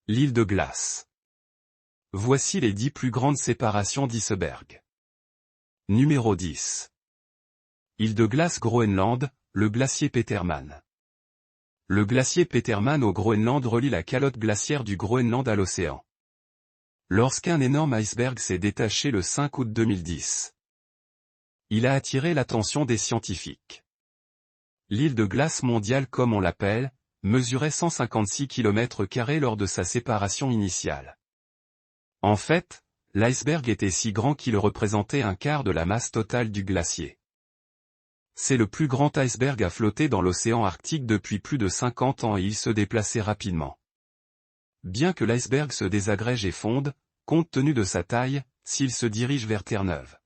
L'île de glace. Voici les 10 plus grandes séparations d'icebergs. Numéro 10. Île de glace Groenland, le glacier Petermann. Le glacier Petermann au Groenland relie la calotte glaciaire du Groenland à l'océan. Lorsqu'un énorme iceberg s'est détaché le 5 août 2010, il a attiré l'attention des scientifiques. L'île de glace mondiale comme on l'appelle, mesurait 156 km² lors de sa séparation initiale. En fait, l'iceberg était si grand qu'il représentait un quart de la masse totale du glacier. C'est le plus grand iceberg à flotter dans l'océan Arctique depuis plus de 50 ans et il se déplaçait rapidement. Bien que l'iceberg se désagrège et fonde, compte tenu de sa taille, s'il se dirige vers Terre-Neuve,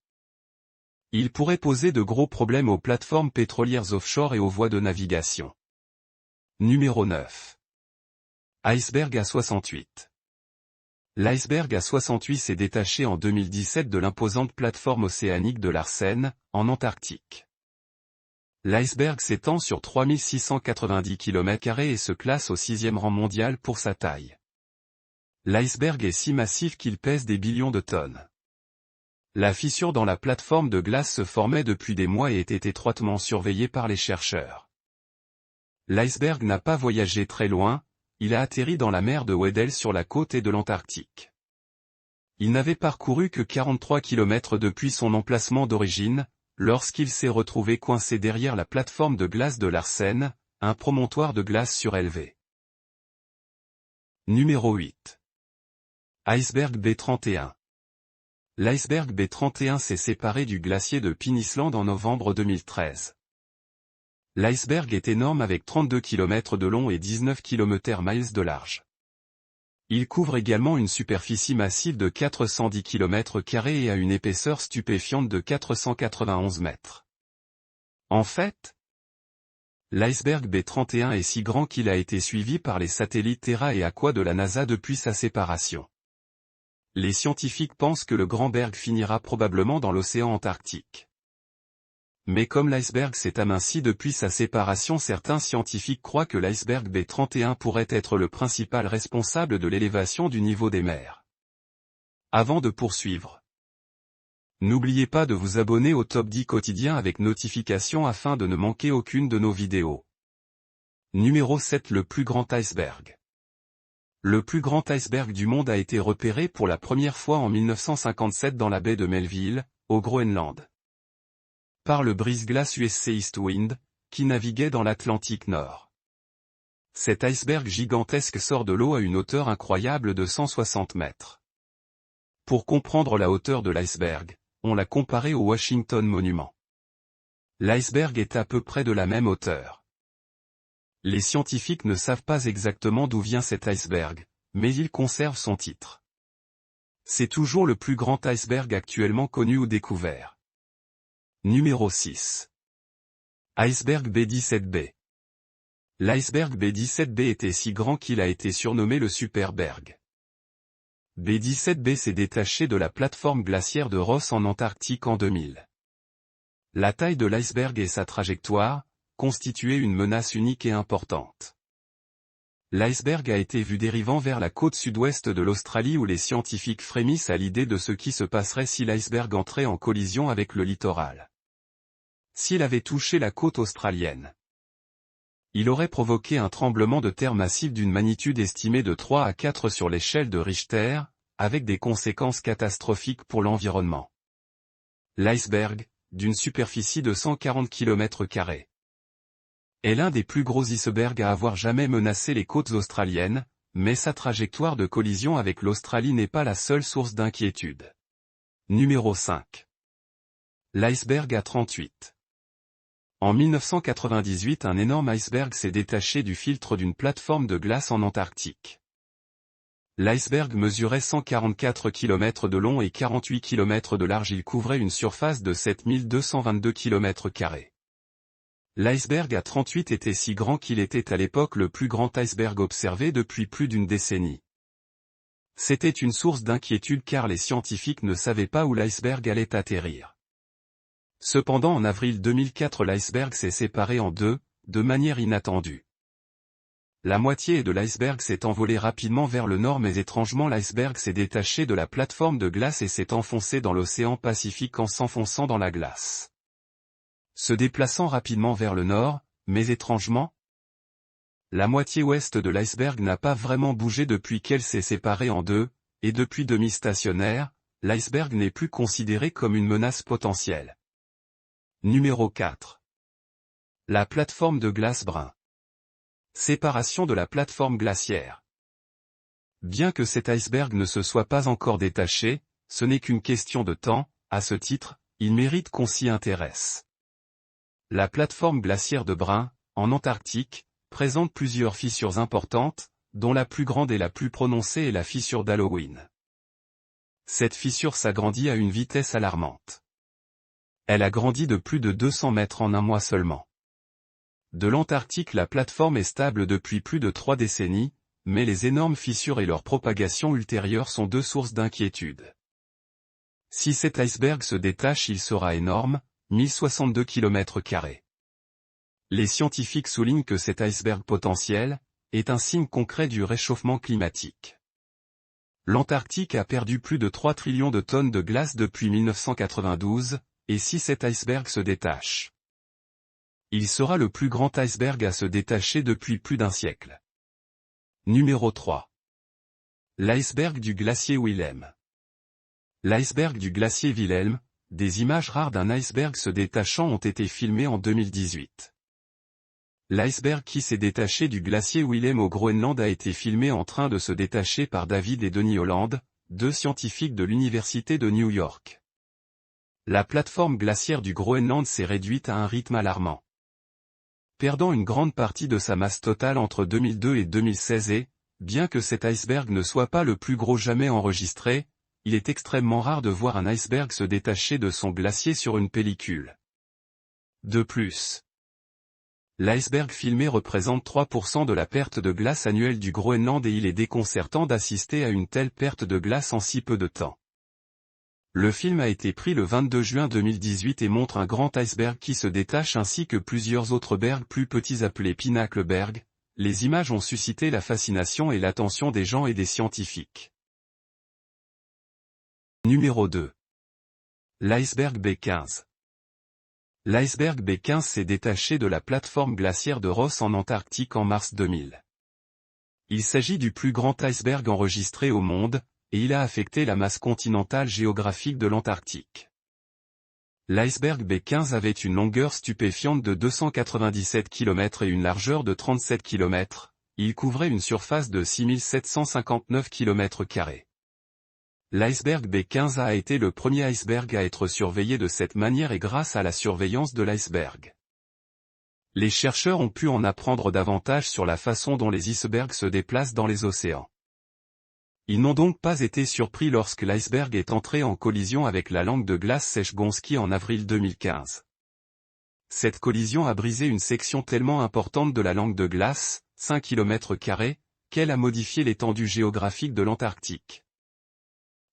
il pourrait poser de gros problèmes aux plateformes pétrolières offshore et aux voies de navigation. Numéro 9. Iceberg A68. L'iceberg A68 s'est détaché en 2017 de l'imposante plateforme océanique de Larsen, en Antarctique. L'iceberg s'étend sur 3690 km² et se classe au 6e rang mondial pour sa taille. L'iceberg est si massif qu'il pèse des billions de tonnes. La fissure dans la plateforme de glace se formait depuis des mois et était étroitement surveillée par les chercheurs. L'iceberg n'a pas voyagé très loin, il a atterri dans la mer de Weddell sur la côte est de l'Antarctique. Il n'avait parcouru que 43 km depuis son emplacement d'origine, lorsqu'il s'est retrouvé coincé derrière la plateforme de glace de Larsen, un promontoire de glace surélevé. Numéro 8. Iceberg B31. L'iceberg B31 s'est séparé du glacier de Pine Island en novembre 2013. L'iceberg est énorme avec 32 km de long et 19 km/miles de large. Il couvre également une superficie massive de 410 km² et a une épaisseur stupéfiante de 491 mètres. En fait, l'iceberg B31 est si grand qu'il a été suivi par les satellites Terra et Aqua de la NASA depuis sa séparation. Les scientifiques pensent que le grand berg finira probablement dans l'océan Antarctique. Mais comme l'iceberg s'est aminci depuis sa séparation, certains scientifiques croient que l'iceberg B31 pourrait être le principal responsable de l'élévation du niveau des mers. Avant de poursuivre, n'oubliez pas de vous abonner au Top 10 quotidien avec notification afin de ne manquer aucune de nos vidéos. Numéro 7. Le plus grand iceberg. Le plus grand iceberg du monde a été repéré pour la première fois en 1957 dans la baie de Melville, au Groenland, par le brise-glace USC Eastwind, qui naviguait dans l'Atlantique Nord. Cet iceberg gigantesque sort de l'eau à une hauteur incroyable de 160 mètres. Pour comprendre la hauteur de l'iceberg, on l'a comparé au Washington Monument. L'iceberg est à peu près de la même hauteur. Les scientifiques ne savent pas exactement d'où vient cet iceberg, mais il conserve son titre. C'est toujours le plus grand iceberg actuellement connu ou découvert. Numéro 6. Iceberg B17B. L'iceberg B17B était si grand qu'il a été surnommé le Superberg. B17B s'est détaché de la plateforme glaciaire de Ross en Antarctique en 2000. La taille de l'iceberg et sa trajectoire constituaient une menace unique et importante. L'iceberg a été vu dérivant vers la côte sud-ouest de l'Australie où les scientifiques frémissent à l'idée de ce qui se passerait si l'iceberg entrait en collision avec le littoral. S'il avait touché la côte australienne, il aurait provoqué un tremblement de terre massif d'une magnitude estimée de 3 à 4 sur l'échelle de Richter, avec des conséquences catastrophiques pour l'environnement. L'iceberg, d'une superficie de 140 km², est l'un des plus gros icebergs à avoir jamais menacé les côtes australiennes, mais sa trajectoire de collision avec l'Australie n'est pas la seule source d'inquiétude. Numéro 5. L'iceberg A38. En 1998, un énorme iceberg s'est détaché du filtre d'une plateforme de glace en Antarctique. L'iceberg mesurait 144 km de long et 48 km de large. Il couvrait une surface de 7222 km². L'iceberg A38 était si grand qu'il était à l'époque le plus grand iceberg observé depuis plus d'une décennie. C'était une source d'inquiétude car les scientifiques ne savaient pas où l'iceberg allait atterrir. Cependant en avril 2004 l'iceberg s'est séparé en deux, de manière inattendue. La moitié de l'iceberg s'est envolée rapidement vers le nord, mais étrangement l'iceberg s'est détaché de la plateforme de glace et s'est enfoncé dans l'océan Pacifique en s'enfonçant dans la glace. Se déplaçant rapidement vers le nord, mais étrangement, la moitié ouest de l'iceberg n'a pas vraiment bougé depuis qu'elle s'est séparée en deux, et depuis demi-stationnaire, l'iceberg n'est plus considéré comme une menace potentielle. Numéro 4. La plateforme de glace brun. Séparation de la plateforme glaciaire. Bien que cet iceberg ne se soit pas encore détaché, ce n'est qu'une question de temps. À ce titre, il mérite qu'on s'y intéresse. La plateforme glaciaire de Brun, en Antarctique, présente plusieurs fissures importantes, dont la plus grande et la plus prononcée est la fissure d'Halloween. Cette fissure s'agrandit à une vitesse alarmante. Elle a grandi de plus de 200 mètres en un mois seulement. De l'Antarctique, la plateforme est stable depuis plus de 3 décennies, mais les énormes fissures et leur propagation ultérieure sont deux sources d'inquiétude. Si cet iceberg se détache, il sera énorme, 1062 km². Les scientifiques soulignent que cet iceberg potentiel est un signe concret du réchauffement climatique. L'Antarctique a perdu plus de 3 trillions de tonnes de glace depuis 1992, et si cet iceberg se détache, il sera le plus grand iceberg à se détacher depuis plus d'un siècle. Numéro 3. L'iceberg du glacier Wilhelm. L'iceberg du glacier Wilhelm, des images rares d'un iceberg se détachant ont été filmées en 2018. L'iceberg qui s'est détaché du glacier Wilhelm au Groenland a été filmé en train de se détacher par David et Denis Holland, deux scientifiques de l'Université de New York. La plateforme glaciaire du Groenland s'est réduite à un rythme alarmant, perdant une grande partie de sa masse totale entre 2002 et 2016 et, bien que cet iceberg ne soit pas le plus gros jamais enregistré, il est extrêmement rare de voir un iceberg se détacher de son glacier sur une pellicule. De plus, l'iceberg filmé représente 3% de la perte de glace annuelle du Groenland et il est déconcertant d'assister à une telle perte de glace en si peu de temps. Le film a été pris le 22 juin 2018 et montre un grand iceberg qui se détache ainsi que plusieurs autres bergs plus petits appelés Pinnacle Berg. Les images ont suscité la fascination et l'attention des gens et des scientifiques. Numéro 2. L'iceberg B15. L'iceberg B15 s'est détaché de la plateforme glaciaire de Ross en Antarctique en mars 2000. Il s'agit du plus grand iceberg enregistré au monde, et il a affecté la masse continentale géographique de l'Antarctique. L'iceberg B15 avait une longueur stupéfiante de 297 km et une largeur de 37 km, il couvrait une surface de 6759 km². L'iceberg B15 a été le premier iceberg à être surveillé de cette manière et grâce à la surveillance de l'iceberg, les chercheurs ont pu en apprendre davantage sur la façon dont les icebergs se déplacent dans les océans. Ils n'ont donc pas été surpris lorsque l'iceberg est entré en collision avec la langue de glace Sejgonski en avril 2015. Cette collision a brisé une section tellement importante de la langue de glace, 5 km², qu'elle a modifié l'étendue géographique de l'Antarctique.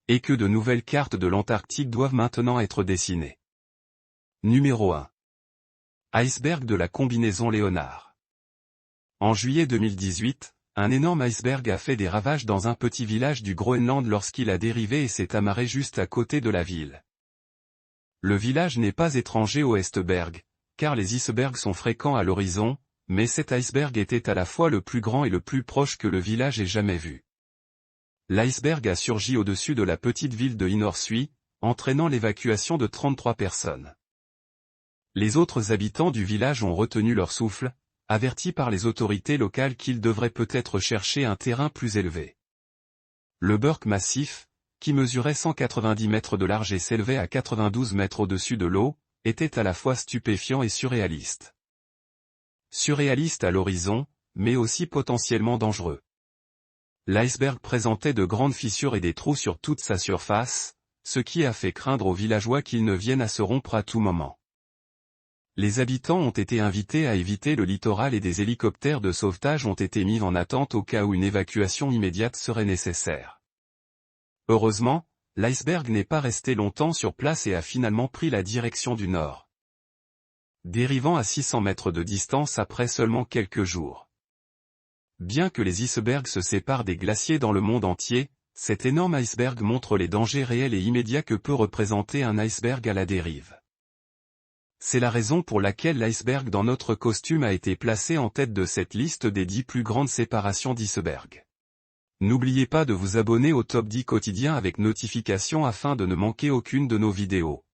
Et que de nouvelles cartes de l'Antarctique doivent maintenant être dessinées. Numéro 1. Iceberg de la combinaison Léonard. En juillet 2018, un énorme iceberg a fait des ravages dans un petit village du Groenland lorsqu'il a dérivé et s'est amarré juste à côté de la ville. Le village n'est pas étranger au iceberg, car les icebergs sont fréquents à l'horizon, mais cet iceberg était à la fois le plus grand et le plus proche que le village ait jamais vu. L'iceberg a surgi au-dessus de la petite ville de Inorsui, entraînant l'évacuation de 33 personnes. Les autres habitants du village ont retenu leur souffle, avertis par les autorités locales qu'ils devraient peut-être chercher un terrain plus élevé. Le Burke massif, qui mesurait 190 mètres de large et s'élevait à 92 mètres au-dessus de l'eau, était à la fois stupéfiant et surréaliste. Surréaliste à l'horizon, mais aussi potentiellement dangereux. L'iceberg présentait de grandes fissures et des trous sur toute sa surface, ce qui a fait craindre aux villageois qu'ils ne viennent à se rompre à tout moment. Les habitants ont été invités à éviter le littoral et des hélicoptères de sauvetage ont été mis en attente au cas où une évacuation immédiate serait nécessaire. Heureusement, l'iceberg n'est pas resté longtemps sur place et a finalement pris la direction du nord, dérivant à 600 mètres de distance après seulement quelques jours. Bien que les icebergs se séparent des glaciers dans le monde entier, cet énorme iceberg montre les dangers réels et immédiats que peut représenter un iceberg à la dérive. C'est la raison pour laquelle l'iceberg dans notre costume a été placé en tête de cette liste des 10 plus grandes séparations d'icebergs. N'oubliez pas de vous abonner au Top 10 quotidien avec notification afin de ne manquer aucune de nos vidéos.